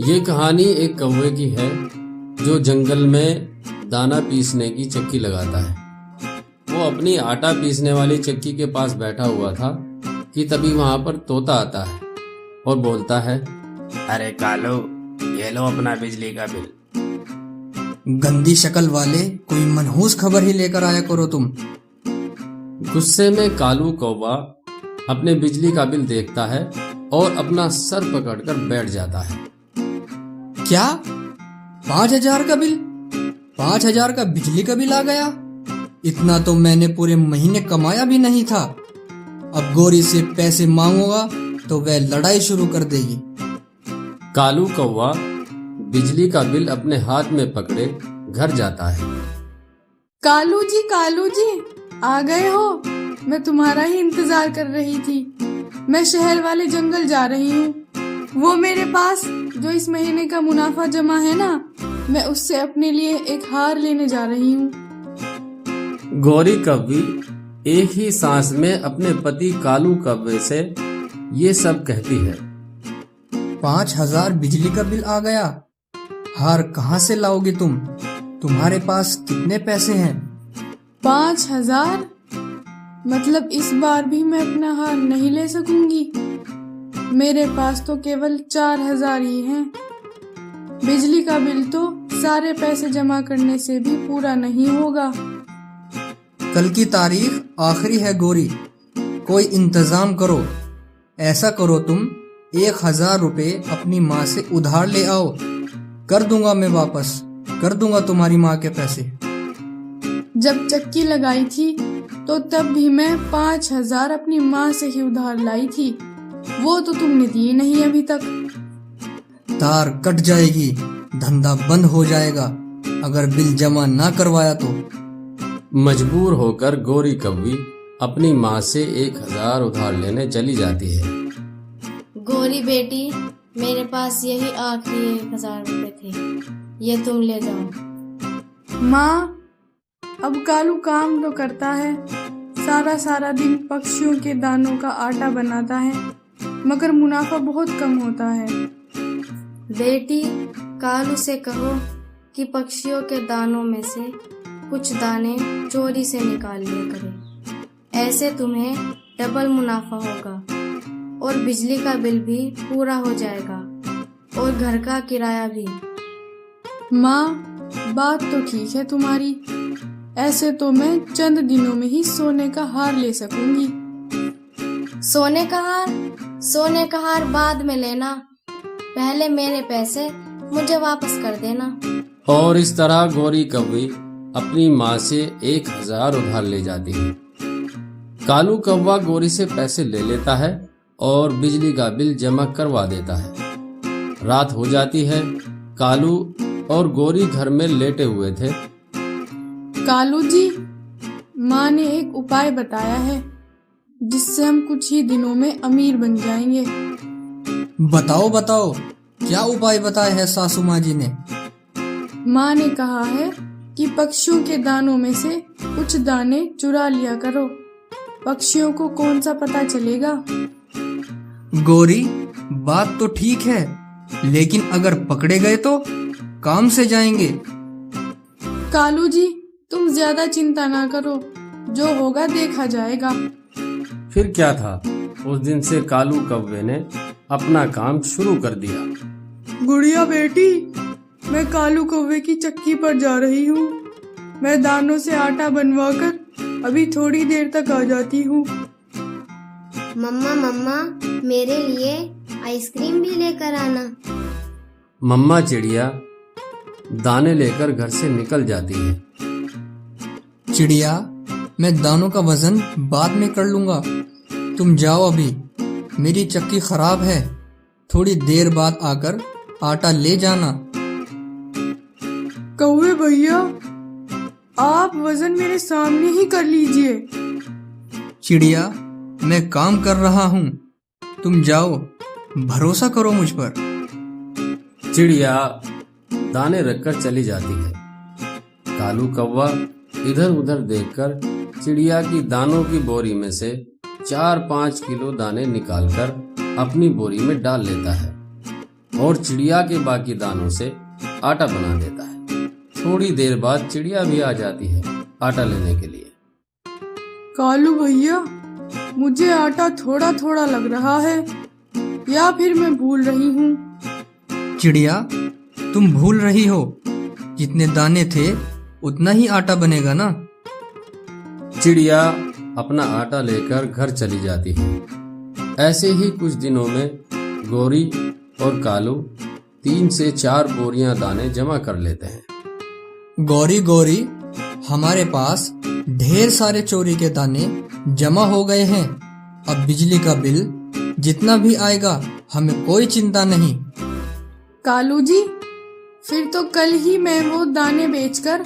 ये कहानी एक कौवे की है जो जंगल में दाना पीसने की चक्की लगाता है। वो अपनी आटा पीसने वाली चक्की के पास बैठा हुआ था कि तभी वहां पर तोता आता है और बोलता है, अरे कालू, ये लो अपना बिजली का बिल। गंदी शक्ल वाले, कोई मनहूस खबर ही लेकर आया करो तुम। गुस्से में कालू कौवा अपने बिजली का बिल देखता है और अपना सर पकड़कर बैठ जाता है। क्या 5,000 का बिल? 5,000 का बिजली का बिल आ गया? इतना तो मैंने पूरे महीने कमाया भी नहीं था। अब गोरी से पैसे मांगूंगा तो वह लड़ाई शुरू कर देगी। कालू कौवा बिजली का बिल अपने हाथ में पकड़े घर जाता है। कालू जी आ गए हो। मैं तुम्हारा ही इंतजार कर रही थी। मैं शहर वाले जंगल जा रही हूँ। वो मेरे पास जो इस महीने का मुनाफा जमा है ना, मैं उससे अपने लिए एक हार लेने जा रही हूँ। गौरी कौवी एक ही सांस में अपने पति कालू कौवे से ये सब कहती है। 5,000 बिजली का बिल आ गया। हार कहाँ से लाओगे तुम? तुम्हारे पास कितने पैसे हैं? 5,000? मतलब इस बार भी मैं अपना हार नहीं ले सकूंगी। मेरे पास तो केवल 4,000 ही हैं। बिजली का बिल तो सारे पैसे जमा करने से भी पूरा नहीं होगा। कल की तारीख आखिरी है गौरी, कोई इंतजाम करो। ऐसा करो, तुम 1,000 रुपए अपनी माँ से उधार ले आओ। कर दूंगा मैं वापस, कर दूंगा तुम्हारी माँ के पैसे। जब चक्की लगाई थी तो तब भी मैं 5,000 अपनी माँ से ही उधार लाई थी। वो तो तुमने दिए नहीं अभी तक। तार कट जाएगी, धंधा बंद हो जाएगा अगर बिल जमा ना करवाया तो। मजबूर होकर गौरी कौवी अपनी माँ से 1,000 उधार लेने चली जाती है। गौरी बेटी, मेरे पास यही आखिरी 1,000 रुपए थे, ये तुम ले जाओ। माँ, अब कालू काम तो करता है, सारा दिन पक्षियों के दानों का आटा बनाता है, मगर मुनाफा बहुत कम होता है। बेटी, कालू से कहो कि पक्षियों के दानों में से कुछ दाने चोरी से निकाल लिया करे। ऐसे तुम्हें डबल मुनाफा होगा और बिजली का बिल भी पूरा हो जाएगा और घर का किराया भी। माँ, बात तो ठीक है तुम्हारी। ऐसे तो मैं चंद दिनों में ही सोने का हार ले सकूंगी। सोने का हार बाद में लेना, पहले मेरे पैसे मुझे वापस कर देना। और इस तरह गौरी कौवी अपनी माँ से 1,000 उधार ले जाती है। कालू कौवा गौरी से पैसे ले लेता है और बिजली का बिल जमा करवा देता है। रात हो जाती है। कालू और गौरी घर में लेटे हुए थे। कालू जी, माँ ने एक उपाय बताया है जिससे हम कुछ ही दिनों में अमीर बन जाएंगे। बताओ, क्या उपाय बताया है सासू माँ जी ने? माँ ने कहा है कि पक्षियों के दानों में से कुछ दाने चुरा लिया करो। पक्षियों को कौन सा पता चलेगा? गौरी, बात तो ठीक है, लेकिन अगर पकड़े गए तो काम से जाएंगे। कालू जी, तुम ज्यादा चिंता ना करो, जो होगा देखा जाएगा। फिर क्या था, उस दिन से कालू कौवे ने अपना काम शुरू कर दिया। गुड़िया बेटी, मैं कालू कौवे की चक्की पर जा रही हूँ। मैं दानों से आटा बनवाकर अभी थोड़ी देर तक आ जाती हूँ। मम्मा, मेरे लिए आइसक्रीम भी लेकर आना। मम्मा चिड़िया दाने लेकर घर से निकल जाती है। चिड़िया, मैं दानों का वजन बाद में कर लूंगा, तुम जाओ अभी। मेरी चक्की खराब है, थोड़ी देर बाद आकर आटा ले जाना। कौवे भैया, आप वजन मेरे सामने ही कर लीजिए। चिड़िया, मैं काम कर रहा हूँ, तुम जाओ, भरोसा करो मुझ पर। चिड़िया दाने रखकर चली जाती है। कालू कौवा इधर उधर देखकर चिड़िया की दानों की बोरी में से 4-5 किलो दाने निकालकर अपनी बोरी में डाल लेता है और चिड़िया के बाकी दानों से आटा बना देता है। थोड़ी देर बाद चिड़िया भी आ जाती है आटा लेने के लिए। कालू भैया, मुझे आटा थोड़ा थोड़ा लग रहा है, या फिर मैं भूल रही हूँ? चिड़िया, तुम भूल रही हो, जितने दाने थे उतना ही आटा बनेगा ना। चिड़िया अपना आटा लेकर घर चली जाती है। ऐसे ही कुछ दिनों में गौरी और कालू 3 से 4 बोरियां दाने जमा कर लेते हैं। गौरी गौरी, हमारे पास ढेर सारे चोरी के दाने जमा हो गए हैं। अब बिजली का बिल जितना भी आएगा हमें कोई चिंता नहीं। कालू जी, फिर तो कल ही मैं वो दाने बेचकर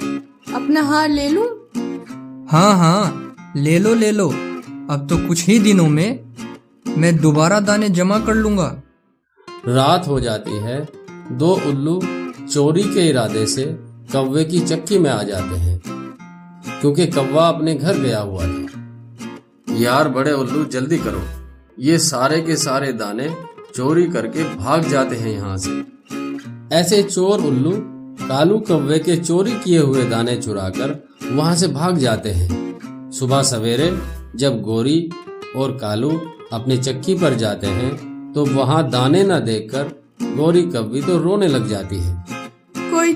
अपना हार ले लूं? हाँ हाँ, ले लो ले लो। अब तो कुछ ही दिनों में मैं दोबारा दाने जमा कर लूंगा। रात हो जाती है। 2 उल्लू चोरी के इरादे से कौवे की चक्की में आ जाते हैं, क्योंकि कौवा अपने घर गया हुआ था। यार बड़े उल्लू, जल्दी करो, ये सारे के सारे दाने चोरी करके भाग जाते हैं यहाँ से। ऐसे चोर उल्लू कालू कौवे के चोरी किए हुए दाने चुराकर वहां से भाग जाते हैं। सुबह सवेरे जब गौरी और कालू अपनी चक्की पर जाते हैं तो वहां दाने न देखकर गौरी कौवी तो रोने लग जाती है। कोई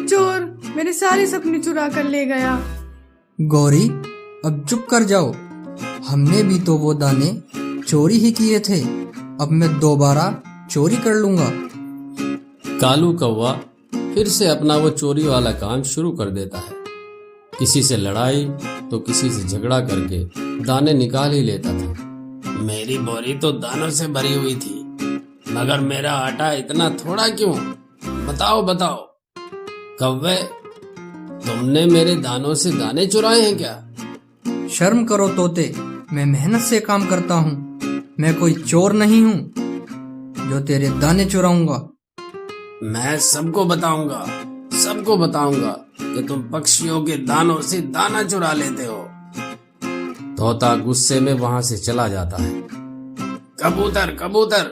चोर मेरे सारे सपने चुरा कर ले गया। गौरी, अब चुप कर जाओ। हमने भी तो वो दाने चोरी ही किए थे। अब मैं दोबारा चोरी कर लूंगा। कालू कौवा फिर से अपना वो चोरी वाला काम शुरू कर देता है। किसी से लड़ाई तो किसी से झगड़ा करके दाने निकाल ही लेता था। मेरी बोरी तो दानों से भरी हुई थी, मगर मेरा आटा इतना थोड़ा क्यों? बताओ बताओ। कौवे, तुमने मेरे दानों से दाने चुराए हैं क्या? शर्म करो तोते, मैं मेहनत से काम करता हूँ। मैं कोई चोर नहीं हूँ जो तेरे दाने चुराऊंगा। मैं सबको बताऊंगा कि तुम पक्षियों के दानों से दाना चुरा लेते हो। तोता गुस्से में वहां से चला जाता है। कबूतर,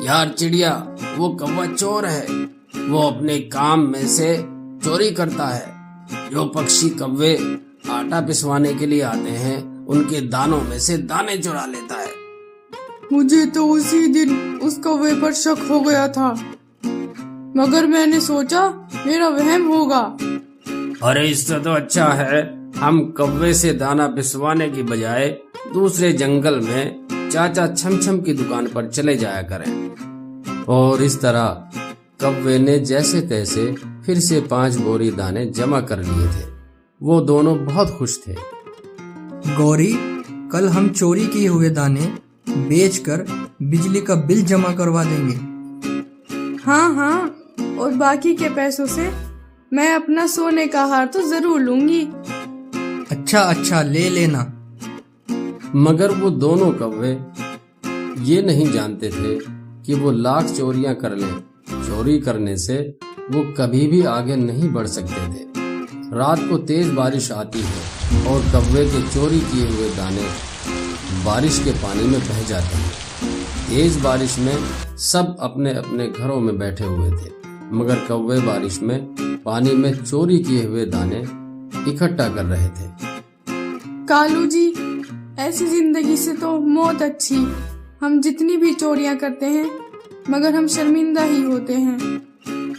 यार चिड़िया, वो कौवा चोर है। वो अपने काम में से चोरी करता है। जो पक्षी कौवे आटा पिसवाने के लिए आते हैं उनके दानों में से दाने चुरा लेता है। मुझे तो उसी दिन उस कौवे पर शक हो गया था, मगर मैंने सोचा मेरा वहम होगा। अरे इससे तो अच्छा है हम कौवे से दाना पिसवाने की बजाय दूसरे जंगल में चाचा छमछम की दुकान पर चले जाया करें। और इस तरह कौवे ने जैसे तैसे फिर से 5 बोरी दाने जमा कर लिए थे। वो दोनों बहुत खुश थे। गौरी, कल हम चोरी किए हुए दाने बेचकर बिजली का बिल जमा करवा देंगे। हाँ, और बाकी के पैसों से मैं अपना सोने का हार तो जरूर लूंगी। अच्छा, ले लेना। मगर वो दोनों कौवे ये नहीं जानते थे कि वो लाख चोरियां कर लें, चोरी करने से वो कभी भी आगे नहीं बढ़ सकते थे। रात को तेज बारिश आती है और कौवे के चोरी किए हुए दाने बारिश के पानी में बह जाते हैं। तेज बारिश में सब अपने अपने घरों में बैठे हुए थे, मगर कौवे बारिश में पानी में चोरी किए हुए दाने इकट्ठा कर रहे थे। कालू जी, ऐसी जिंदगी से तो मौत अच्छी। हम जितनी भी चोरियां करते हैं मगर हम शर्मिंदा ही होते हैं।